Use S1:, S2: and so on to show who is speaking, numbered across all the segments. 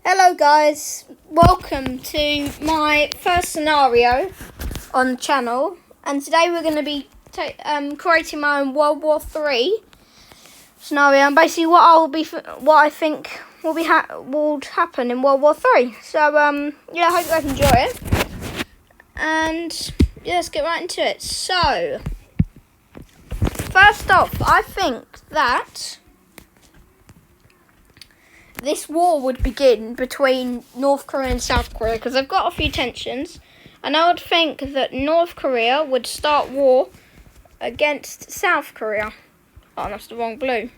S1: Hello guys, welcome to my first scenario on the channel, and today we're going to be creating my own World War 3 scenario, and basically what I think will happen in World War 3. So yeah, I hope you guys enjoy it, and yeah, let's get right into it. So first off, I think that this war would begin between North Korea and South Korea because they've got a few tensions, and I would think that North Korea would start war against South Korea. Oh, that's the wrong blue.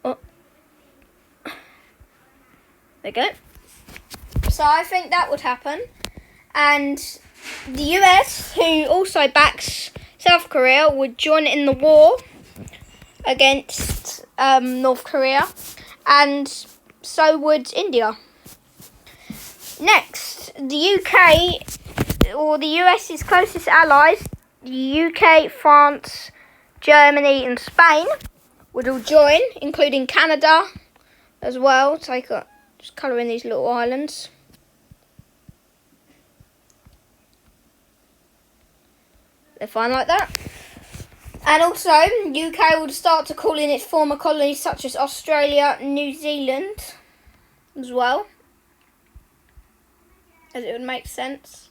S1: Oh. There you go. So I think that would happen, and the US, who also backs South Korea, would join in the war against North Korea, and so would India. Next, the UK, or the US's closest allies, the UK, France, Germany and Spain, would all join, including Canada as well. Just colour in these little islands. They're fine like that. And also, UK would start to call in its former colonies such as Australia and New Zealand as well, as it would make sense.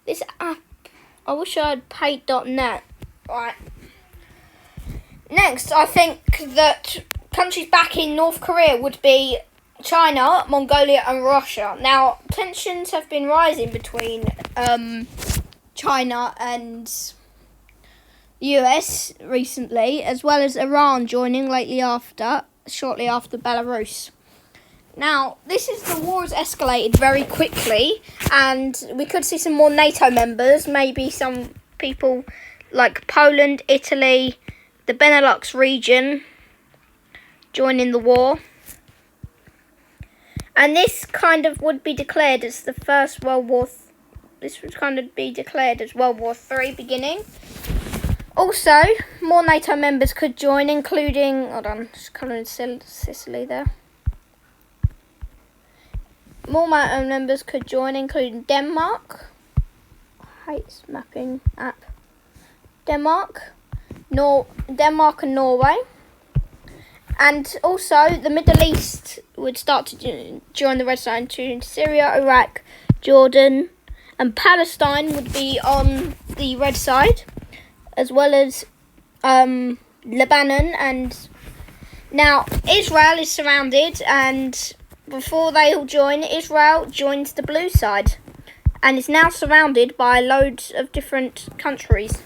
S1: This app, I wish I had paid.net. Right. Next, I think that countries backing North Korea would be China, Mongolia and Russia. Now, tensions have been rising between China and US recently, as well as Iran joining shortly after Belarus. Now, the war has escalated very quickly, and we could see some more NATO members, maybe some people like Poland, Italy, the Benelux region joining the war. And this kind of would be declared as the first World War. This would kind of be declared as World War 3 beginning. Also, more NATO members could join, including, hold on, just colouring Sicily there. More NATO members could join, including Denmark. I hate this mapping app. Denmark and Norway. And also, the Middle East would start to join the red side, including Syria, Iraq, Jordan, and Palestine would be on the red side, as well as Lebanon. And now Israel is surrounded, and before they all join, Israel joins the blue side and is now surrounded by loads of different countries.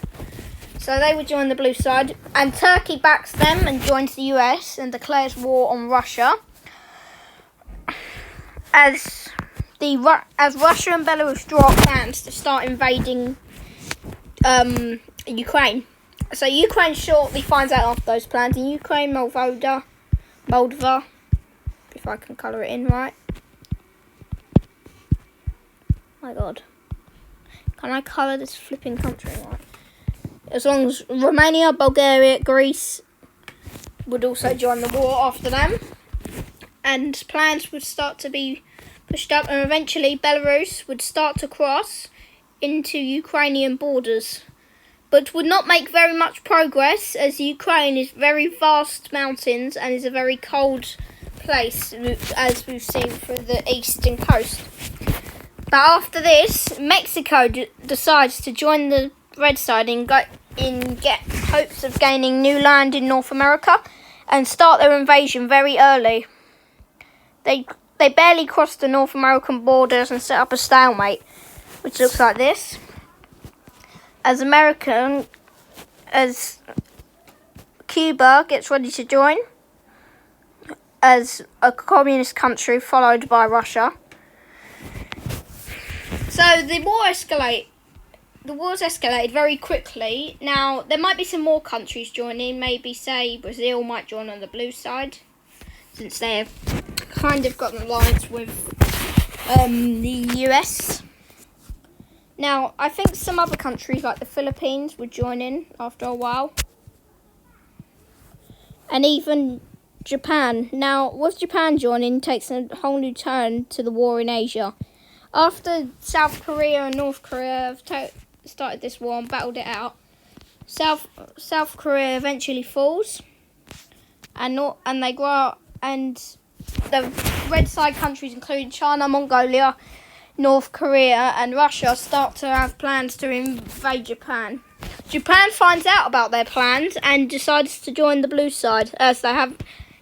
S1: So they would join the blue side, and Turkey backs them and joins the US and declares war on Russia. As Russia and Belarus draw up plans to start invading Ukraine. So Ukraine shortly finds out of those plans. In Ukraine, Moldova, if I can colour it in right. My God. Can I colour this flipping country right? As long as Romania, Bulgaria, Greece would also join the war after them. And plans would start to be pushed up, and eventually Belarus would start to cross into Ukrainian borders, but would not make very much progress, as Ukraine is very vast mountains and is a very cold place, as we've seen through the eastern coast. But after this, Mexico decides to join the red side and get hopes of gaining new land in North America and start their invasion very early. They barely crossed the North American borders and set up a stalemate, which looks like this. As Cuba gets ready to join as a communist country, followed by Russia. So the war's escalated very quickly. Now, there might be some more countries joining. Maybe, say, Brazil might join on the blue side, since they have kind of got an alliance with the US. Now, I think some other countries like the Philippines would join in after a while. And even Japan. Now, with Japan joining, takes a whole new turn to the war in Asia. After South Korea and North Korea have started this war and battled it out, South Korea eventually falls, and they grow up, and the red side countries, including China, Mongolia, North Korea, and Russia, start to have plans to invade Japan. Japan finds out about their plans and decides to join the blue side, as they have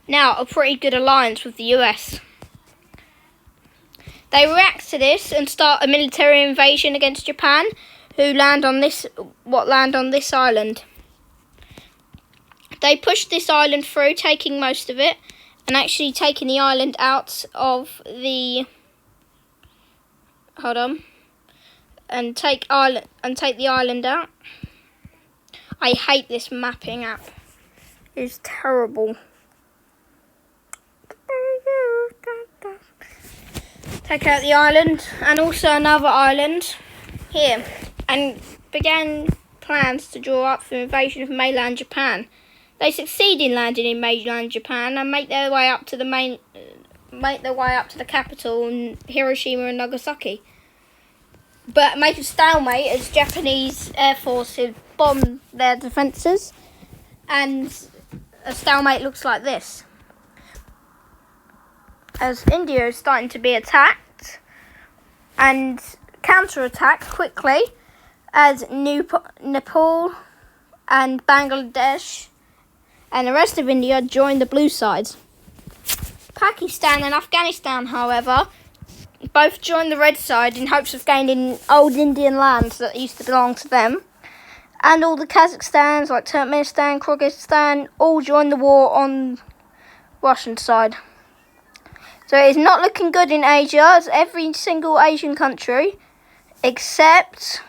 S1: now a pretty good alliance with the US. They react to this and start a military invasion against Japan, who land on this island. They push this island through, taking most of it, and actually taking the island out of the take the island out. I hate this mapping app. It's terrible. Take out the island and also another island here, and began plans to draw up for invasion of mainland Japan. They succeed in landing in mainland Japan and make their way up to the capital in Hiroshima and Nagasaki. But make a stalemate as Japanese air forces bomb their defences, and a stalemate looks like this. As India is starting to be attacked and counter-attacked quickly, as Nepal and Bangladesh and the rest of India join the blue side. Pakistan and Afghanistan, however, both join the red side in hopes of gaining old Indian lands that used to belong to them. And all the Kazakhstans, like Turkmenistan, Kyrgyzstan, all join the war on Russian side. So it is not looking good in Asia, as every single Asian country, except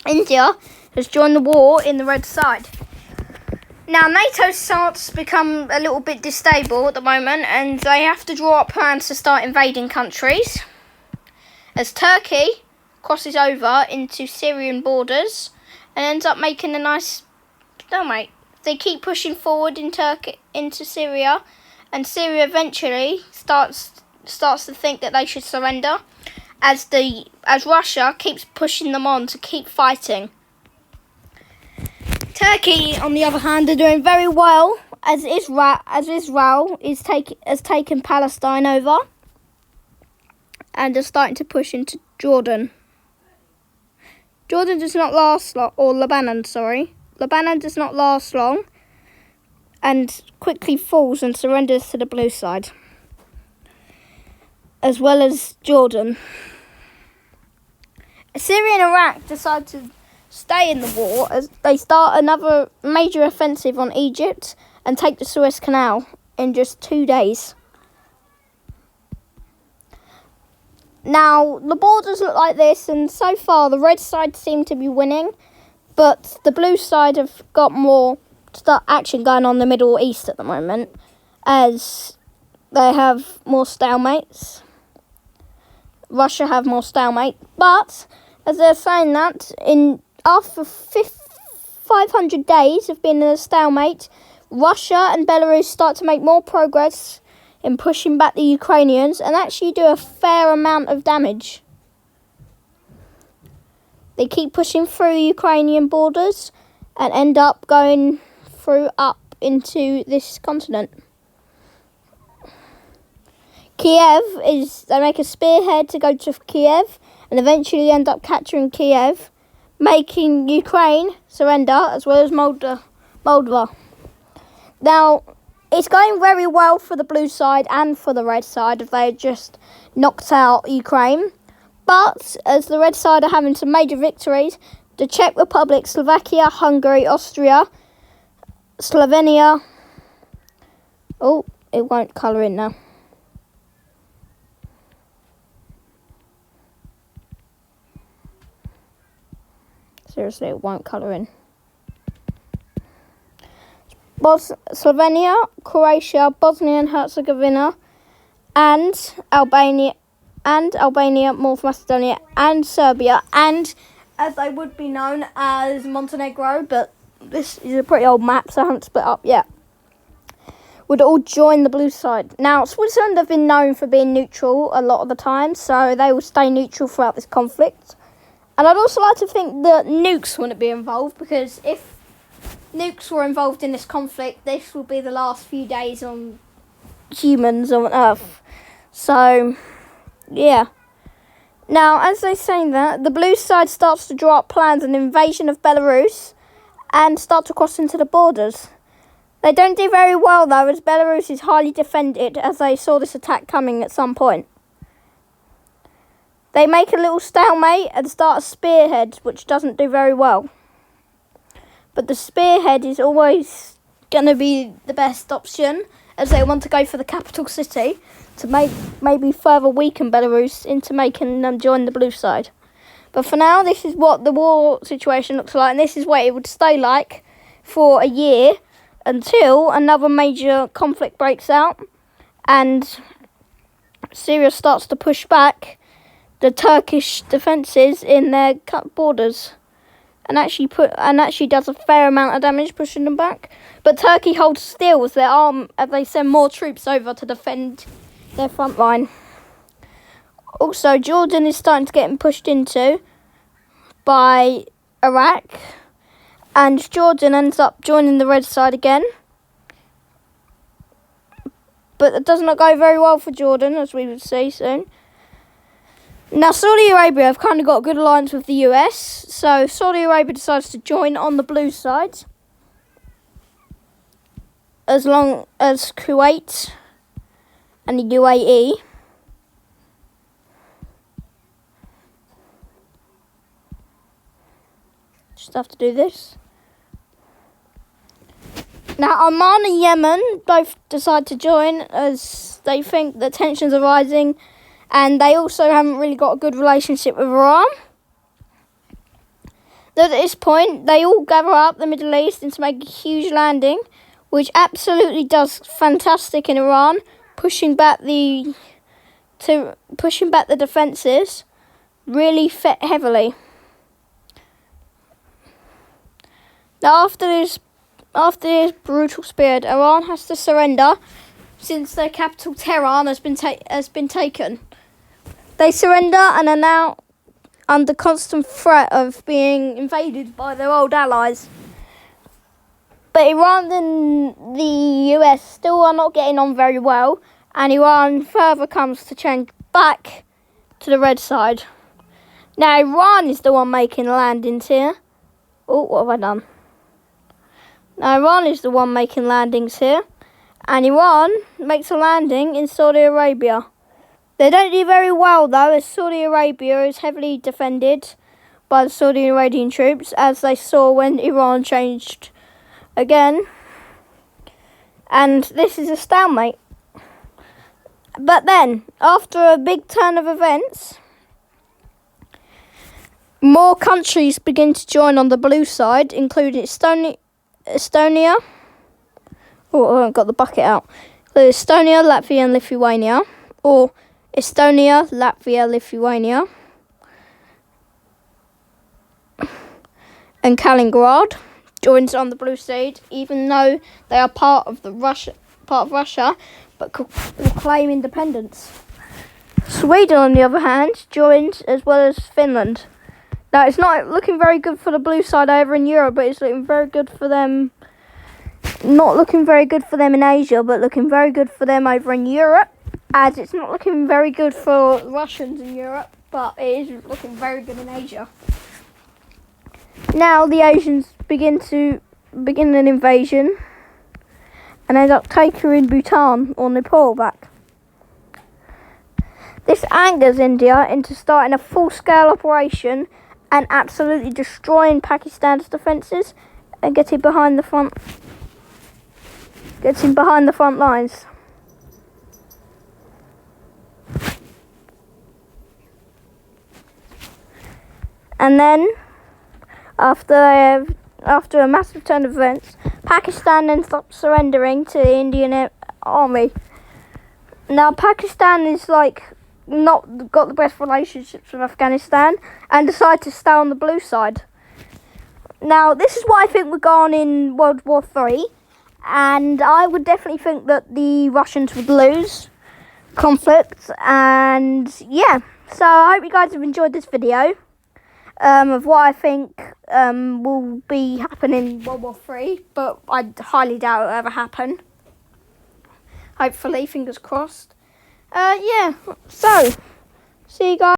S1: India, has joined the war in the red side. Now, NATO starts to become a little bit destable at the moment, and they have to draw up plans to start invading countries. As Turkey crosses over into Syrian borders and ends up making a nice stalemate. They keep pushing forward into Syria, and Syria eventually starts to think that they should surrender, as Russia keeps pushing them on to keep fighting. Turkey, on the other hand, are doing very well, as Israel has taken Palestine over and are starting to push into Jordan. Jordan does not last long, or Lebanon, sorry. Lebanon does not last long and quickly falls and surrenders to the blue side, as well as Jordan. Syria and Iraq decide to stay in the war as they start another major offensive on Egypt and take the Suez Canal in just 2 days. Now, the borders look like this, and so far the red side seem to be winning, but the blue side have got more action going on in the Middle East at the moment, as they have more stalemates. Russia have more stalemate, but as they're saying that, after 500 days of being in a stalemate, Russia and Belarus start to make more progress in pushing back the Ukrainians and actually do a fair amount of damage. They keep pushing through Ukrainian borders and end up going through up into this continent. They make a spearhead to go to Kiev and eventually end up capturing Kiev, making Ukraine surrender, as well as Moldova. Now, it's going very well for the blue side and for the red side if they had just knocked out Ukraine. But as the red side are having some major victories, the Czech Republic, Slovakia, Hungary, Austria, Slovenia... Oh, it won't colour in now. Seriously, it won't colour in. Slovenia, Croatia, Bosnia and Herzegovina, and Albania, North Macedonia, and Serbia, and as they would be known as Montenegro, but this is a pretty old map, so I haven't split up yet. would all join the blue side. Now, Switzerland have been known for being neutral a lot of the time, so they will stay neutral throughout this conflict. And I'd also like to think that nukes wouldn't be involved, because if nukes were involved in this conflict, this will be the last few days on humans on Earth. So, yeah. Now, as they say that, the blue side starts to draw up plans an invasion of Belarus and start to cross into the borders. They don't do very well, though, as Belarus is highly defended, as they saw this attack coming at some point. They make a little stalemate and start a spearhead, which doesn't do very well. But the spearhead is always going to be the best option, as they want to go for the capital city to maybe further weaken Belarus into making them join the blue side. But for now, this is what the war situation looks like, and this is what it would stay like for a year until another major conflict breaks out and Syria starts to push back the Turkish defences in their borders and actually does a fair amount of damage pushing them back. But Turkey holds still as they send more troops over to defend their front line. Also, Jordan is starting to get pushed into by Iraq, and Jordan ends up joining the red side again. But it does not go very well for Jordan, as we would see soon. Now, Saudi Arabia have kind of got a good alliance with the US, so Saudi Arabia decides to join on the blue side, as long as Kuwait and the UAE just have to do this. Now, Oman and Yemen both decide to join as they think that tensions are rising, and they also haven't really got a good relationship with Iran. At this point, they all gather up the Middle East and to make a huge landing, which absolutely does fantastic in Iran, pushing back the defences really heavily. Now, after this brutal period, Iran has to surrender since their capital Tehran has been taken. They surrender and are now under constant threat of being invaded by their old allies. But Iran and the US still are not getting on very well, and Iran further comes to change back to the red side. Now, Iran is the one making landings here. Oh, what have I done? Now, Iran is the one making landings here, and Iran makes a landing in Saudi Arabia. They don't do very well, though, as Saudi Arabia is heavily defended by the Saudi Arabian troops, as they saw when Iran changed again. And this is a stalemate. But then, after a big turn of events, more countries begin to join on the blue side, including Estonia. Oh, I haven't got the bucket out. Estonia, Latvia and Lithuania. Or Estonia, Latvia, Lithuania. And Kaliningrad joins on the blue side, even though they are part of Russia, but will claim independence. Sweden, on the other hand, joins as well as Finland. Now, it's not looking very good for the blue side over in Europe, but it's looking very good for them. Not looking very good for them in Asia, but looking very good for them over in Europe. As it's not looking very good for Russians in Europe, but it is looking very good in Asia. Now the Asians begin an invasion and end up taking Bhutan or Nepal back. This angers India into starting a full-scale operation and absolutely destroying Pakistan's defences and getting behind the front lines. And then, after a massive turn of events, Pakistan ends up surrendering to the Indian army. Now, Pakistan is not got the best relationships with Afghanistan and decide to stay on the blue side. Now, this is what I think we're going in World War 3, and I would definitely think that the Russians would lose conflict. And yeah, so I hope you guys have enjoyed this video of what I think will be happening in World War 3, but I highly doubt it will ever happen. Hopefully, fingers crossed. Yeah, so see you guys.